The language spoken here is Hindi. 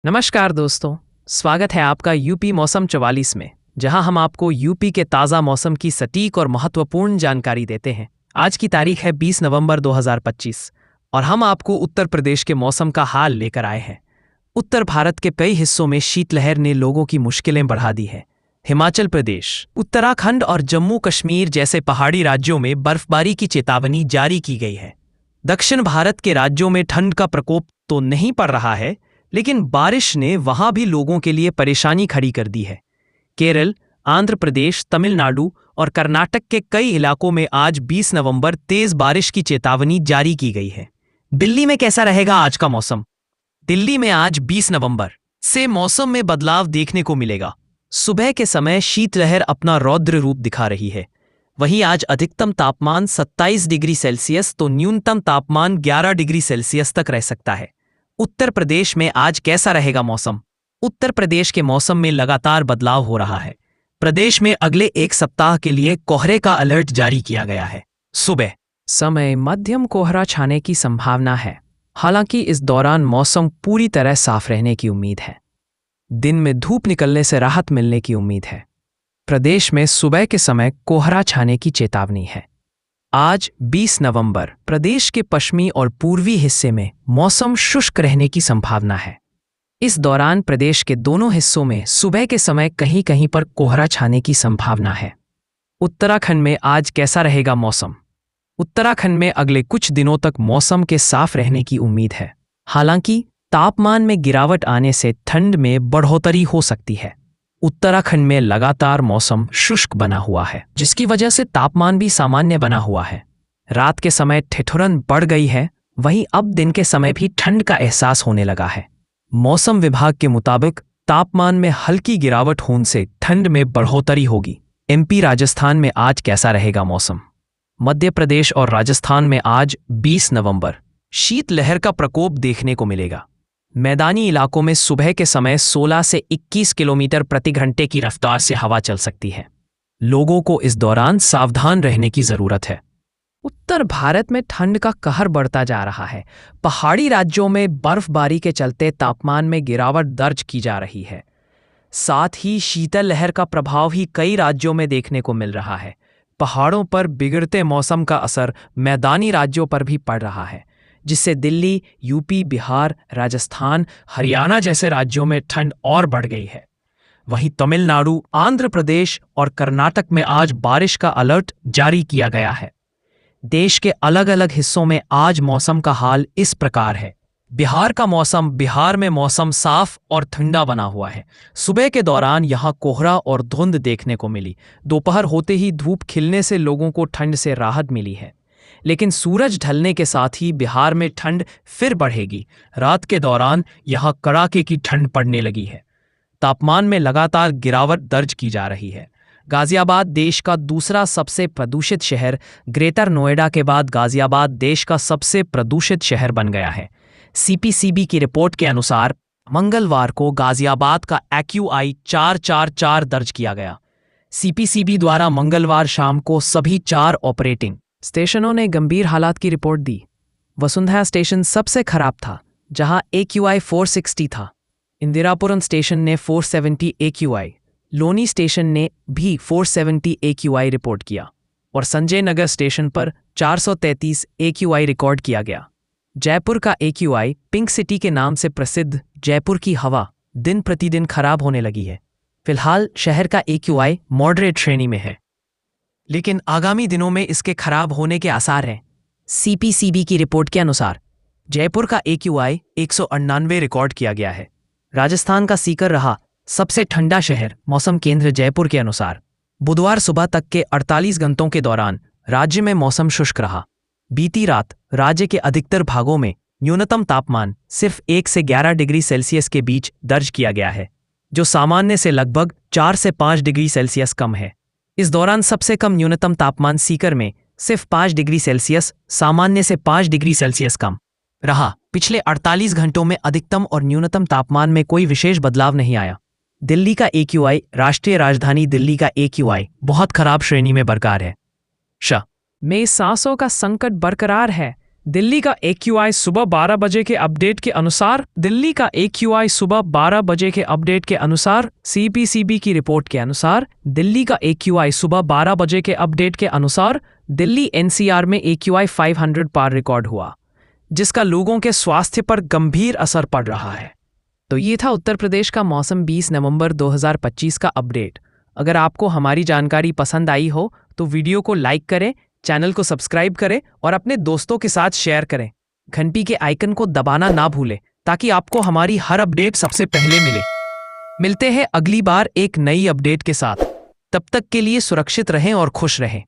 नमस्कार दोस्तों, स्वागत है आपका यूपी मौसम 44 में, जहां हम आपको यूपी के ताज़ा मौसम की सटीक और महत्वपूर्ण जानकारी देते हैं। आज की तारीख है 20 नवंबर 2025 और हम आपको उत्तर प्रदेश के मौसम का हाल लेकर आए हैं। उत्तर भारत के कई हिस्सों में शीतलहर ने लोगों की मुश्किलें बढ़ा दी है। हिमाचल प्रदेश, उत्तराखंड और जम्मू कश्मीर जैसे पहाड़ी राज्यों में बर्फबारी की चेतावनी जारी की गई है। दक्षिण भारत के राज्यों में ठंड का प्रकोप तो नहीं पड़ रहा है, लेकिन बारिश ने वहां भी लोगों के लिए परेशानी खड़ी कर दी है। केरल, आंध्र प्रदेश, तमिलनाडु और कर्नाटक के कई इलाकों में आज 20 नवंबर तेज बारिश की चेतावनी जारी की गई है। दिल्ली में कैसा रहेगा आज का मौसम? दिल्ली में आज 20 नवंबर से मौसम में बदलाव देखने को मिलेगा। सुबह के समय शीतलहर अपना रौद्र रूप दिखा रही है। वहीं आज अधिकतम तापमान 27 डिग्री सेल्सियस तो न्यूनतम तापमान 11 डिग्री सेल्सियस तक रह सकता है। उत्तर प्रदेश में आज कैसा रहेगा मौसम? उत्तर प्रदेश के मौसम में लगातार बदलाव हो रहा है। प्रदेश में अगले एक सप्ताह के लिए कोहरे का अलर्ट जारी किया गया है। सुबह समय मध्यम कोहरा छाने की संभावना है, हालांकि इस दौरान मौसम पूरी तरह साफ रहने की उम्मीद है। दिन में धूप निकलने से राहत मिलने की उम्मीद है। प्रदेश में सुबह के समय कोहरा छाने की चेतावनी है। आज 20 नवंबर प्रदेश के पश्चिमी और पूर्वी हिस्से में मौसम शुष्क रहने की संभावना है। इस दौरान प्रदेश के दोनों हिस्सों में सुबह के समय कहीं कहीं पर कोहरा छाने की संभावना है। उत्तराखंड में आज कैसा रहेगा मौसम? उत्तराखंड में अगले कुछ दिनों तक मौसम के साफ रहने की उम्मीद है। हालांकि तापमान में गिरावट आने से ठंड में बढ़ोतरी हो सकती है। उत्तराखंड में लगातार मौसम शुष्क बना हुआ है, जिसकी वजह से तापमान भी सामान्य बना हुआ है। रात के समय ठिठुरन बढ़ गई है, वहीं अब दिन के समय भी ठंड का एहसास होने लगा है। मौसम विभाग के मुताबिक तापमान में हल्की गिरावट होने से ठंड में बढ़ोतरी होगी। एमपी राजस्थान में आज कैसा रहेगा मौसम? मध्य प्रदेश और राजस्थान में आज 20 नवंबर शीतलहर का प्रकोप देखने को मिलेगा। मैदानी इलाकों में सुबह के समय 16 से 21 किलोमीटर प्रति घंटे की रफ्तार से हवा चल सकती है। लोगों को इस दौरान सावधान रहने की जरूरत है। उत्तर भारत में ठंड का कहर बढ़ता जा रहा है। पहाड़ी राज्यों में बर्फबारी के चलते तापमान में गिरावट दर्ज की जा रही है। साथ ही शीतल लहर का प्रभाव ही कई राज्यों में देखने को मिल रहा है। पहाड़ों पर बिगड़ते मौसम का असर मैदानी राज्यों पर भी पड़ रहा है, जिससे दिल्ली, यूपी, बिहार, राजस्थान, हरियाणा जैसे राज्यों में ठंड और बढ़ गई है। वहीं तमिलनाडु, आंध्र प्रदेश और कर्नाटक में आज बारिश का अलर्ट जारी किया गया है। देश के अलग अलग हिस्सों में आज मौसम का हाल इस प्रकार है। बिहार में मौसम साफ और ठंडा बना हुआ है। सुबह के दौरान यहां कोहरा और धुंध देखने को मिली। दोपहर होते ही धूप खिलने से लोगों को ठंड से राहत मिली है, लेकिन सूरज ढलने के साथ ही बिहार में ठंड फिर बढ़ेगी। रात के दौरान यहां कड़ाके की ठंड पड़ने लगी है। तापमान में लगातार गिरावट दर्ज की जा रही है। गाजियाबाद देश का दूसरा सबसे प्रदूषित शहर, ग्रेटर नोएडा के बाद गाजियाबाद देश का सबसे प्रदूषित शहर बन गया है। सीपीसीबी की रिपोर्ट के अनुसार मंगलवार को गाजियाबाद का AQI 444 दर्ज किया गया। सीपीसीबी द्वारा मंगलवार शाम को सभी 4 ऑपरेटिंग स्टेशनों ने गंभीर हालात की रिपोर्ट दी। वसुंधरा स्टेशन सबसे खराब था, जहां AQI 460 था। इंदिरापुरम स्टेशन ने 470 AQI, लोनी स्टेशन ने भी 470 AQI रिपोर्ट किया और संजय नगर स्टेशन पर 433 AQI रिकॉर्ड किया गया। जयपुर का AQI, पिंक सिटी के नाम से प्रसिद्ध जयपुर की हवा, दिन प्रतिदिन खराब होने लगी है। फिलहाल शहर का AQI मॉडरेट श्रेणी में है, लेकिन आगामी दिनों में इसके खराब होने के आसार हैं। सीपीसीबी की रिपोर्ट के अनुसार जयपुर का AQI 198 रिकॉर्ड किया गया है। राजस्थान का सीकर रहा सबसे ठंडा शहर। मौसम केंद्र जयपुर के अनुसार बुधवार सुबह तक के 48 घंटों के दौरान राज्य में मौसम शुष्क रहा। बीती रात राज्य के अधिकतर भागों में न्यूनतम तापमान सिर्फ 1 से 11 डिग्री सेल्सियस के बीच दर्ज किया गया है, जो सामान्य से लगभग 4 से 5 डिग्री सेल्सियस कम है। इस दौरान सबसे कम न्यूनतम तापमान सीकर में सिर्फ 5 डिग्री सेल्सियस, सामान्य से 5 डिग्री सेल्सियस कम रहा। पिछले 48 घंटों में अधिकतम और न्यूनतम तापमान में कोई विशेष बदलाव नहीं आया। दिल्ली का AQI, राष्ट्रीय राजधानी दिल्ली का AQI बहुत खराब श्रेणी में बरकरार है। में सांसों का संकट बरकरार है। दिल्ली का AQI सुबह 12 बजे के अपडेट के अनुसार CPCB की रिपोर्ट के अनुसार दिल्ली का AQI सुबह 12 बजे के अपडेट के अनुसार दिल्ली NCR में AQI 500 पार रिकॉर्ड हुआ, जिसका लोगों के स्वास्थ्य पर गंभीर असर पड़ रहा है। तो ये था उत्तर प्रदेश का मौसम 20 नवंबर 2025 का अपडेट। अगर आपको हमारी जानकारी पसंद आई हो तो वीडियो को लाइक करें, चैनल को सब्सक्राइब करें और अपने दोस्तों के साथ शेयर करें। घंटी के आइकन को दबाना ना भूलें ताकि आपको हमारी हर अपडेट सबसे पहले मिले। मिलते हैं अगली बार एक नई अपडेट के साथ। तब तक के लिए सुरक्षित रहें और खुश रहें।